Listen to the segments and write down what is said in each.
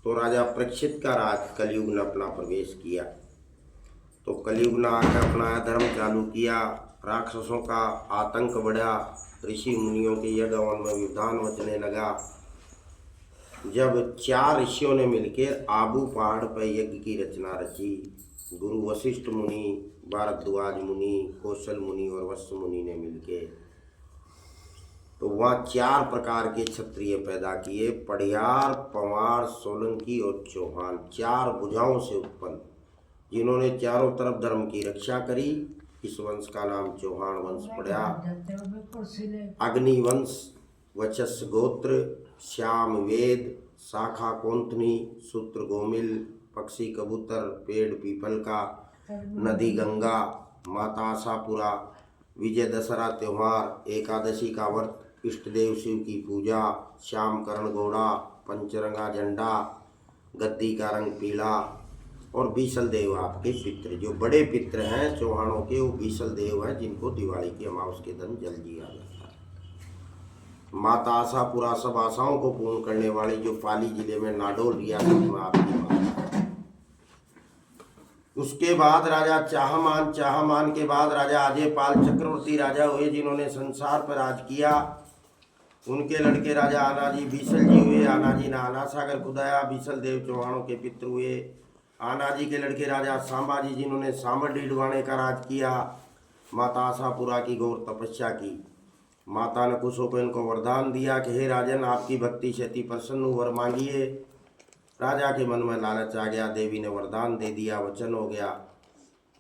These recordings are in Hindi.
तो राजा परीक्षित का राज कलयुग ने अपना प्रवेश किया। तो कलयुग ने आकर अपना धर्म चालू किया, राक्षसों का आतंक बढ़ा, ऋषि मुनियों के यज्ञ में विधान मचने लगा। जब 4 ऋषियों ने मिलकर आबू पहाड़ पर यज्ञ की रचना रची, गुरु वशिष्ठ मुनि, भारद्वाज मुनि, कौशल मुनि और वत्स मुनि ने मिलकर, तो वहाँ 4 प्रकार के क्षत्रिय पैदा किए, पढ़ियार, पंवार, सोलंकी और चौहान, 4 भुजाओं से उत्पन्न, जिन्होंने चारों तरफ धर्म की रक्षा करी। इस वंश का नाम चौहान वंश पड़ा। अग्निवंश, वचस गोत्र, श्याम वेद, शाखा कौंथनी, सूत्र गोमिल, पक्षी कबूतर, पेड़ पीपल का, नदी गंगा, माता आशापुरा, विजय दशहरा त्योहार, एकादशी का व्रत, इष्ट देव शिव की पूजा, श्याम करण घोड़ा, पंचरंगा झंडा, गद्दी का रंग पीला, और बीसल देव आपके पितृ, जो बड़े पितृ हैं चौहानों के, वो बीसल देव हैं, जिनको दिवाली की अमावस के दिन जल दिया जाता है। माता आशापुरा, सब आशाओं को पूर्ण करने वाली, जो पाली जिले में नाडोल रियासत में आपकी माता। उसके बाद राजा चाहमान के बाद राजा अजयपाल चक्रवर्ती राजा हुए, जिन्होंने संसार पर राज किया। उनके लड़के राजा आनाजी बीसल जी हुए। आनाजी ने आना सागर खुदाया, बीसल देव चौहानों के पितृ हुए। आनाजी के लड़के राजा सांबाजी, जिन्होंने सांबर डीडवाणे का राज किया। माता आशापुरा की घोर तपस्या की। माता ने कुश होकर इनको वरदान दिया कि हे राजन, आपकी भक्ति से अति प्रसन्न वर मांगिए। राजा के मन में लालच आ गया, देवी ने वरदान दे दिया, वचन हो गया।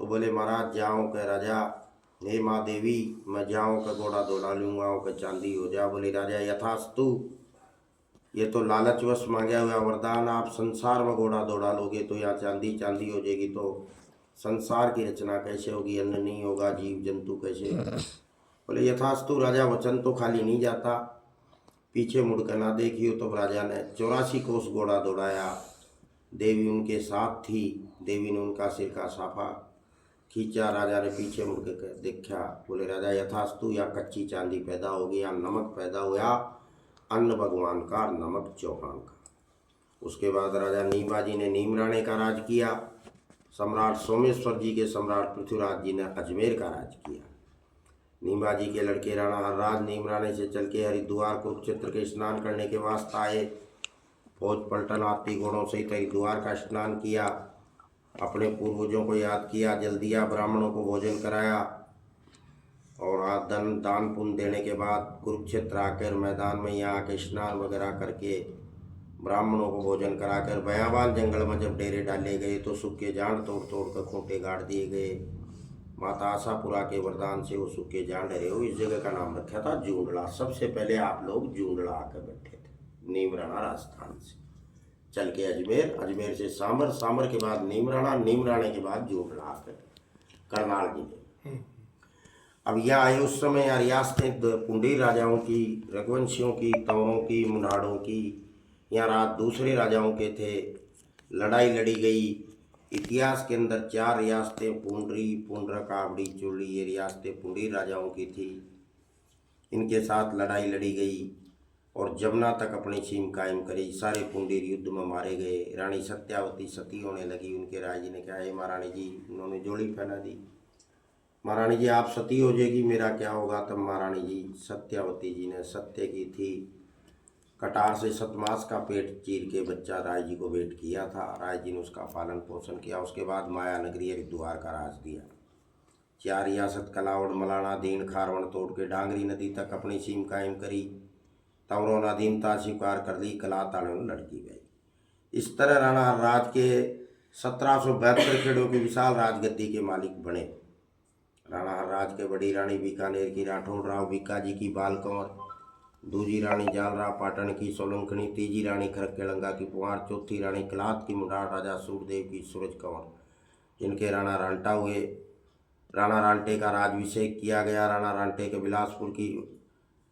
तो बोले महाराज जाओ के राजा, हे माँ देवी, मैं जाऊँ का घोड़ा दौड़ा लूँगा, का चांदी हो जा। बोले राजा यथास्तु, ये तो लालचवश मांगा हुआ वरदान, आप संसार में घोड़ा दौड़ा लोगे तो यहाँ चांदी चांदी हो जाएगी, तो संसार की रचना कैसे होगी, अन्न नहीं होगा, जीव जंतु कैसे। बोले यथास्तु राजा, वचन तो खाली नहीं जाता, पीछे मुड़कर ना देखियो। तो राजा ने 84 कोस घोड़ा दौड़ाया। देवी उनके साथ थी। देवी ने उनका सिर का साफा खींचा। राजा ने पीछे मुड़ के देखा। बोले राजा यथास्तु, या कच्ची चांदी पैदा होगी, या नमक पैदा हुआ, अन्न भगवान का, नमक चौहान का। उसके बाद राजा नीमबाजी ने नीमराणे का राज किया। सम्राट सोमेश्वर जी के सम्राट पृथ्वीराज जी ने अजमेर का राज किया। नीमबाजी के लड़के राणा हरराज नीमराणे से चल के हरिद्वार कुरुक्षेत्र के स्नान करने के वास्ते आए। फौज पलटन हाथी घोड़ों सहित हरिद्वार का स्नान किया, अपने पूर्वजों को याद किया, जल दिया, ब्राह्मणों को भोजन कराया, और दान पुण्य देने के बाद कुरुक्षेत्र आकर मैदान में यहाँ आके स्नान वगैरह करके ब्राह्मणों को भोजन कराकर बयाबान जंगल में जब डेरे डाले गए तो सूखे जांड तोड़ तोड़ कर खूंटे गाड़ दिए गए। माता आशापुरा के वरदान से वो सूखे जांड रहे हो। इस जगह का नाम रखा था जूंडला। सबसे पहले आप लोग जूंडला आकर बैठे थे। नीमराणा राजस्थान से चल के अजमेर, अजमेर से सांबर, सांबर के बाद नीमराणा, नीमराणे के बाद जूंडला आकर करनाल जिले। अब यह आए उस समय यार रियासतें पुंडीर राजाओं की, रघुवंशियों की, तंवरों की, मुन्नाडों की। यहाँ राज दूसरे राजाओं के थे। लड़ाई लड़ी गई। इतिहास के अंदर 4 रियासतें, पुंडरी, पुंडरक, आवड़ी, चुरली, ये रियासतें पुंडीर राजाओं की थी। इनके साथ लड़ाई लड़ी गई और जमुना तक अपनी सीम कायम करी। सारे पुंडीर युद्ध में मारे गए। रानी सत्यावती सती होने लगी। उनके राजी ने कहा, हे महारानी जी, उन्होंने जोड़ी फैला दी, महारानी जी आप सती हो जाएगी, मेरा क्या होगा। तब महारानी जी सत्यावती जी ने सत्य की थी कटार से 7 मास का पेट चीर के बच्चा राय जी को भेंट किया था। राय जी ने उसका पालन पोषण किया। उसके बाद माया नगरी हरिद्वार का राज दिया। 4 रियासत कलावड़, मलाना, दीन, खारवण तोड़ के डांगरी नदी तक अपनी सीम कायम करी। तंवरों ने अधीनता स्वीकार कर ली। कला ताड़ों ने लड़की गई। इस तरह राणा हरराज के 1772 खेड़ों के विशाल राजगद्दी के मालिक बने। राणा हरराज के बड़ी रानी बीकानेर की राठौड़ राव बीका जी की बाल कंवर, दूजी रानी जालरा पाटन की सोलंकनी, तीजी रानी खरकेलंगा की पुआर, चौथी रानी कलात की मुंडार, राजा सूरदेव की सूरज कंवर, जिनके राणा रांटा हुए। राणा रांटे का राजभिषेक किया गया। राणा रांटे के बिलासपुर की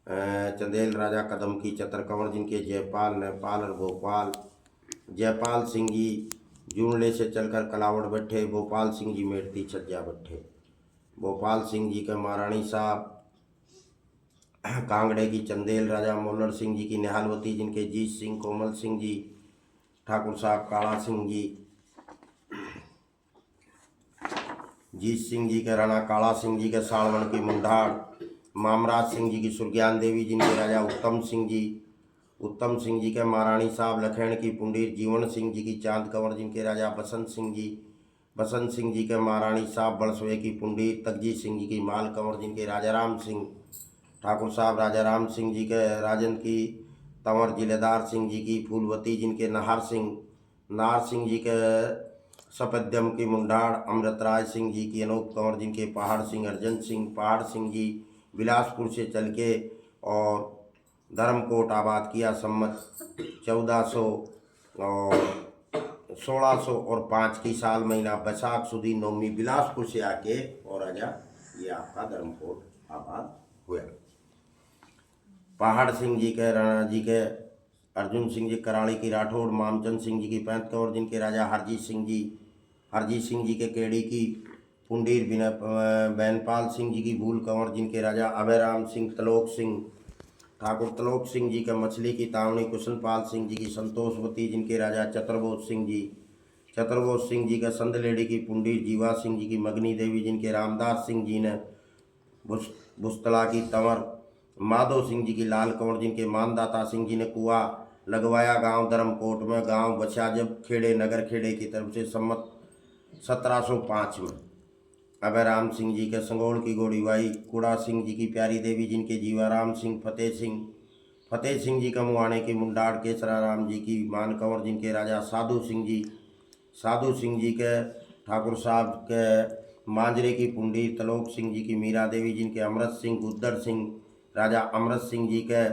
चंदेल, राजा कदम की चतर कंवर, जिनके जयपाल, नेपाल और भोपाल। जयपाल सिंह जी जूनले से चलकर कलावड़ बैठे। भोपाल सिंह जी मेड़ती छज्जा बैठे। भोपाल सिंह जी के महारानी साहब कांगड़े की चंदेल, राजा मोल्लर सिंह जी की निहालवती, जिनके जीत सिंह, कोमल सिंह जी ठाकुर साहब काला सिंह जी, जीत सिंह जी के राणा काला सिंह जी के सालवन की मुंडाड़, मामराज सिंह जी की सुरज्ञान देवी जिनके राजा उत्तम सिंह जी के महारानी साहब लखैण की पुंडीर, जीवन सिंह जी की चांद कंवर जिनके राजा बसंत सिंह जी के महारानी साहब बड़सवे की पुंडीर, तगजी सिंह जी की माल कंवर जिनके राजा राम सिंह, ठाकुर साहब राजा राम सिंह जी के राजन की तंवर, जिलेदार सिंह जी की फूलवती जिनके नाहर सिंह जी के सपद्यम की मुंडाड़, अमृतराज सिंह जी की अनूप कंवर जिनके पहाड़ सिंह, अर्जन सिंह पहाड़ सिंह जी बिलासपुर से चल के और धर्मकोट आबाद किया सम्मत 1400 और 1600 और 5 की साल महीना बैसाख सुदी नवमी बिलासपुर से आके और राजा ये आपका धर्मकोट आबाद हुआ। पहाड़ सिंह जी के राणा जी के अर्जुन सिंह जी कराड़ी की राठौड़, मामचंद सिंह जी की पैंत कंवर जिनके राजा हरजीत सिंह जी के केड़ी की पुंडीर, बैनपाल सिंह जी की भूल कंवर जिनके राजा अभयराम सिंह, तलोक सिंह ठाकुर तलोक सिंह जी के मछली की तावनी, कुशनपाल सिंह जी की संतोषवती जिनके राजा चतुर्बोध सिंह जी का संदलेडी की पुंडीर, जीवा सिंह जी की मगनी देवी जिनके रामदास सिंह जी ने बुस्तला की तंवर, माधो सिंह जी की लाल कंवर जिनके मानदाता सिंह जी ने कुआ लगवाया गांव धर्मकोट में, गांव बचा जब खेड़े नगर खेड़े की तरफ से सम्मत 1705 में। अभयराम सिंह जी के संगोल की गोड़ीबाई, कुड़ा सिंह जी की प्यारी देवी जिनके जीवाराम सिंह, फतेह सिंह जी का मुआने की मुंडाड़, केसरा राम जी की मान कंवर जिनके राजा साधु सिंह जी के ठाकुर साहब के मांजरे की पुंडीर, तलोक सिंह जी की मीरा देवी जिनके अमृत सिंह, गुद्दर सिंह राजा अमृत सिंह जी के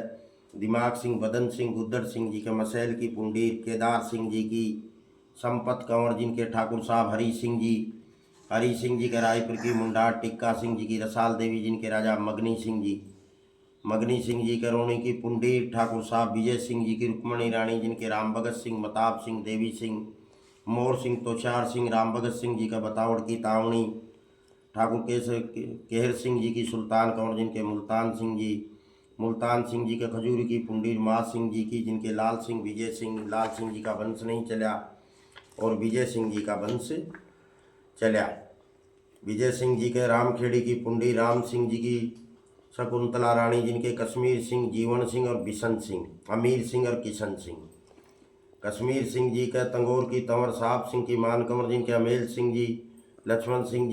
दिमाग सिंह, बदन सिंह, गुद्दर सिंह जी के मसैल की पुंडीर, केदार सिंह जी की संपत कंवर जिनके ठाकुर साहब हरी सिंह जी के रायपुर की मुंडार, टिक्का सिंह जी की रसाल देवी जिनके राजा मगनी सिंह जी के रोणी की पुंडीर, ठाकुर साहब विजय सिंह जी की रुक्मणी रानी जिनके राम भगत सिंह, मताब सिंह, देवी सिंह, मोर सिंह, तोशार सिंह, राम भगत सिंह जी का बतावड़ की तावणी, ठाकुर केहर सिंह जी की सुल्तान कंवर जिनके मुल्तान सिंह जी के खजूरी की पुंडीर, माँ सिंह जी की जिनके लाल सिंह जी का वंश नहीं चला और विजय सिंह जी का वंश चला। विजय सिंह जी के रामखेड़ी की पुंडी, राम सिंह जी की शकुंतला रानी जिनके कश्मीर सिंह, जीवन सिंह और बिशन सिंह, अमीर सिंह और किशन सिंह। कश्मीर सिंह जी के तंगोर की तंवर, साहब सिंह की मान कंवर जिनके अमेल सिंह जी, लक्ष्मण सिंह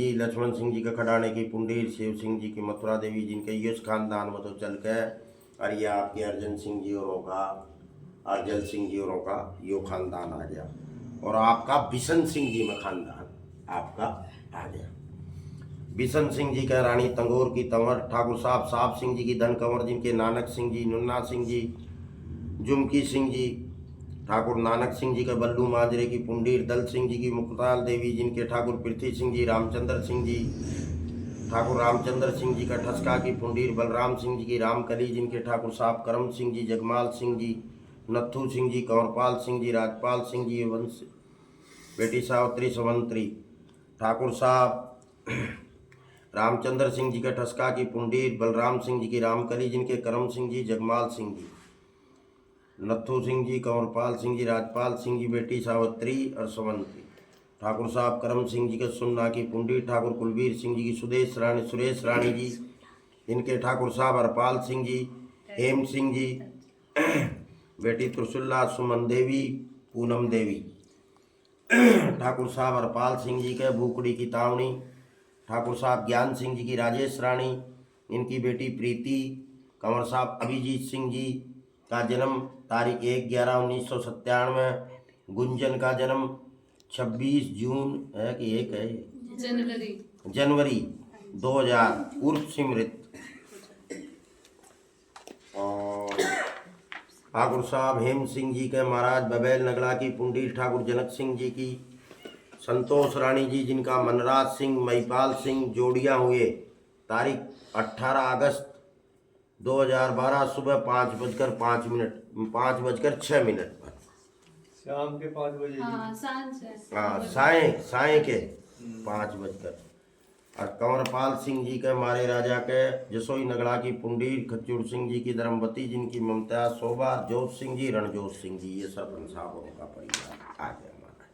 जी के खडाने की पुंडीर, शिव सिंह जी की मथुरा देवी जिनके यश खानदान में तो चल के और ये आपके अर्जन सिंह जी औरों का यो खानदान आ गया और आपका बिशन सिंह जी में खानदान आपका आ गया। बिशन सिंह जी का रानी तंगोर की तंवर, ठाकुर साहब सिंह जी की धन कंवर जिनके नानक सिंह जी, नुन्ना सिंह जी, जुमकी सिंह जी, ठाकुर नानक सिंह जी का बल्लू माजरे की पुंडीर, दल सिंह जी की मुक्ताल देवी जिनके ठाकुर पृथ्वी सिंह जी, ठाकुर रामचंद्र सिंह जी का ठसका की पुंडीर, बलराम सिंह जी की रामकली जिनके ठाकुर साहब करम सिंह जी, जगमाल सिंह जी, नत्थू सिंह जी, कंवरपाल सिंह जी, राजपाल सिंह जी वंश बेटी सावित्री सवंतरी, ठाकुर साहब रामचंद्र सिंह जी का ठसका की पुंडीर, बलराम सिंह जी की रामकली जिनके करम सिंह जी, जगमाल सिंह जी, नत्थू सिंह जी, कंवरपाल सिंह जी, राजपाल सिंह जी बेटी सावित्री और सवंतरी, ठाकुर साहब करम सिंह जी के सुन्ना की पुंडीर, ठाकुर कुलवीर सिंह जी की सुरेश रानी जी जिनके ठाकुर साहब हरपाल सिंह जी, हेम सिंह जी बेटी त्रिशुल्ला, सुमन देवी, पूनम देवी, ठाकुर साहब हरपाल सिंह जी के भूकड़ी की तावनी, ठाकुर साहब ज्ञान सिंह जी की राजेश रानी, इनकी बेटी प्रीति, कंवर साहब अभिजीत सिंह जी का जन्म तारीख 1/11/1997, गुंजन का जन्म 26 जून है कि 1 है जनवरी 2000 उर्फ सिमृत। और ठाकुर साहब हेम सिंह जी के महाराज बबैल नगला की पुंडीर, ठाकुर जनक सिंह जी की संतोष रानी जी जिनका मनराज सिंह, महिपाल सिंह जोड़िया हुए तारीख 18 अगस्त 2012 सुबह 5:06 पर शाम के 5 बजे। हाँ साय के 5 बजकर और कंवरपाल सिंह जी के मारे राजा के जसोई नगड़ा की पुंडीर, खच्चूर सिंह जी की धर्मवती, जिनकी ममता शोभा, जोत सिंह जी, रणजोत सिंह जी, ये सरपंच साहब का परिवार आ गया हमारा।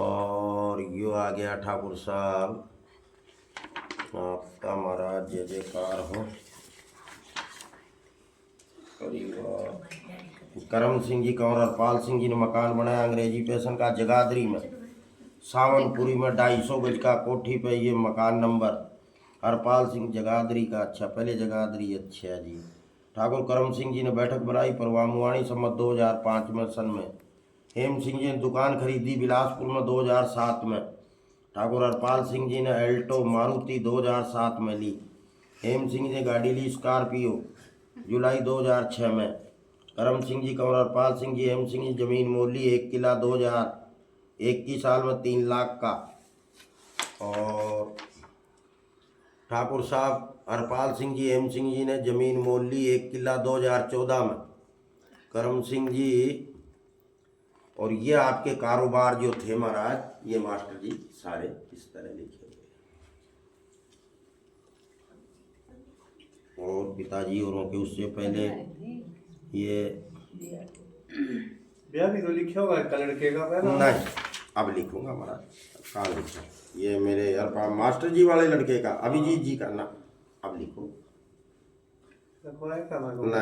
और यो आ गया ठाकुर साहब आपका महाराज, जय जयकार हो। करम सिंह जी, कंवरपाल सिंह जी ने मकान बनाया अंग्रेजी पैसन का जगाधरी में, सावनपुरी में 250 गज का कोठी पे ये मकान नंबर। हरपाल सिंह जगाधरी का, अच्छा पहले जगाधरी, अच्छा जी। ठाकुर करम सिंह जी ने बैठक बनाई परवामुआणी सम्मत 2005 में सन में। हेम सिंह जी ने दुकान खरीदी बिलासपुर में 2007 में। ठाकुर हरपाल सिंह जी ने एल्टो मारुति 2007 में ली। हेम सिंह जी ने गाड़ी ली स्कॉर्पियो जुलाई 2006 में। करम सिंह जी, कंवर हरपाल सिंह जी, हेम सिंह जी जमीन मोल ली 1 किला 2021 साल में 3 लाख का। और ठाकुर साहब हरपाल सिंह जी, हेम सिंह जी ने जमीन मोल ली 1 किला 2014 में। करम सिंह जी, और ये आपके कारोबार जो थे महाराज, ये मास्टर जी सारे इस तरह लिखे हुए। और पिताजी औरों के उससे पहले ये ब्याह भी तो लिखा होगा इसका लड़के का पहला। नहीं, अब लिखूंगा महाराज, कहाँ लिखा, ये मेरे हरपाल मास्टर जी वाले लड़के का, अभिजीत जी का ना, अब लिखूंगा तो कोई का ना नहीं।